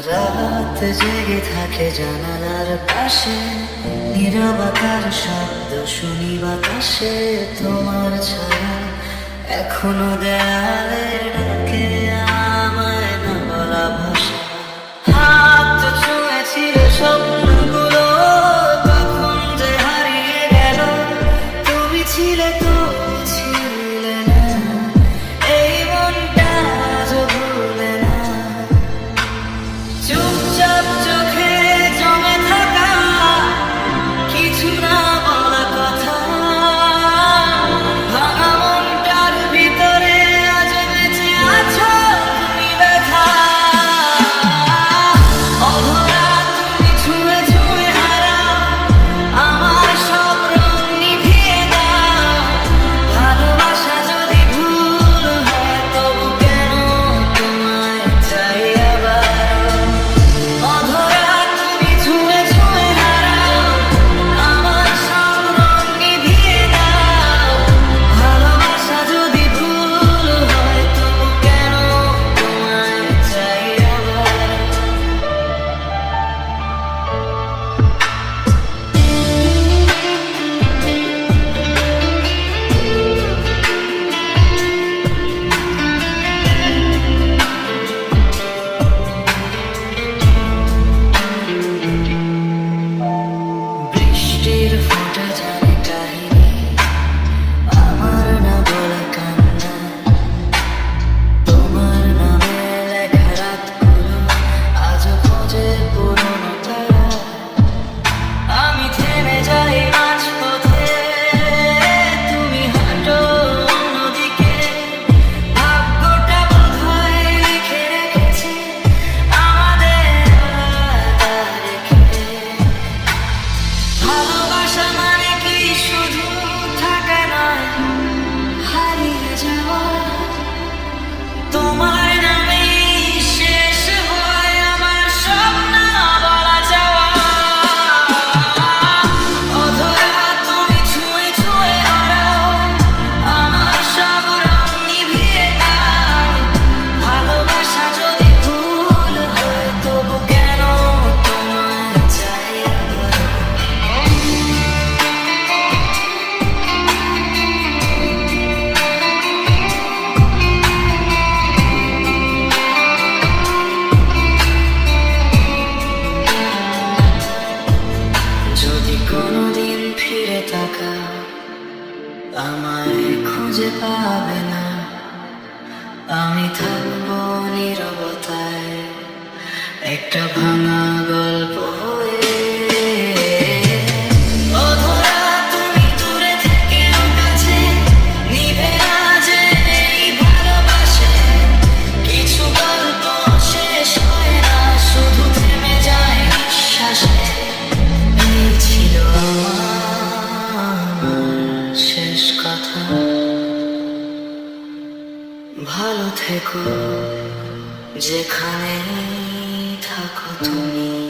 রাত জেগে থাকে জানালার পাশে, নীরবতার শব্দ শুনি বাতাসে। তোমার ছায়া এখনো দেয়ালে ডাকে আমায় না বলা ভাষা। হাত ছুঁয়েছিল স্বপ্নগুলো, কখন যে হারিয়ে গেল। তুমি ছিলে তো ছিলে না, এই মনটা আজও ভুলে না। চুপচাপ চোখে জমে থাকা কিছু না বলা কথা, ভাঙা মনটার ভিতরে আজ বেঁচে আছো তুমি ব্যথা। অধরা তুমি ছুঁয়ে ছুঁয়ে হারাও আমার সব রং নিভিয়ে দাও। ভালোবাসা যদি ভুল হয় তবু কেন তোমায় চাই আবার। অধরা তুমি ছুঁয়ে ছুঁয়ে হারাও আমার সব রং নিভিয়ে দাও। ভালোবাসা যদি ভুল হয় তবু কেন তোমায় চাই আবার। বৃষ্টির ফোঁটা জানে কাহিনী আমার না বলা কান্না। তোমার নামে লেখা রাতগুলো আজও খোঁজে পুরনো তারা। আমি থেমে যাই মাঝপথে, তুমি হাঁটো অন্যদিকে। ভাগ্যটা বোধহয় লিখে রেখেছে আমাদের আলাদা রেখে। ভালোবাসা মানে কি শুধু থাকা নয়, হারিয়ে যাওয়া। তোমার নামেই শেষ হয় আমার সব না বলা যাওয়া। অধরা তুমি ছুঁয়ে ছুঁয়ে হারাও আমার সব রং নিভিয়ে দাও। ভালোবাসা যদি ভুল হয় তবু কেন তোমায় চাই আবার। যদি কোনোদিন ফিরে তাকাও আমায় খুঁজে পাবে না। আমি থাকবো নীরবতায় একটা ভাঙা গল্প হয়ে। অধরা তুমি দূরে থেকেও কাছে, নিভে না যে এই ভালোবাসে। কিছু গল্প শেষ হয় না, শুধু থেমে যায় নিঃশ্বাসে। এই ছিল আমার শেষ কথা। ভালো থেকো যেখানে থাকো তুমি।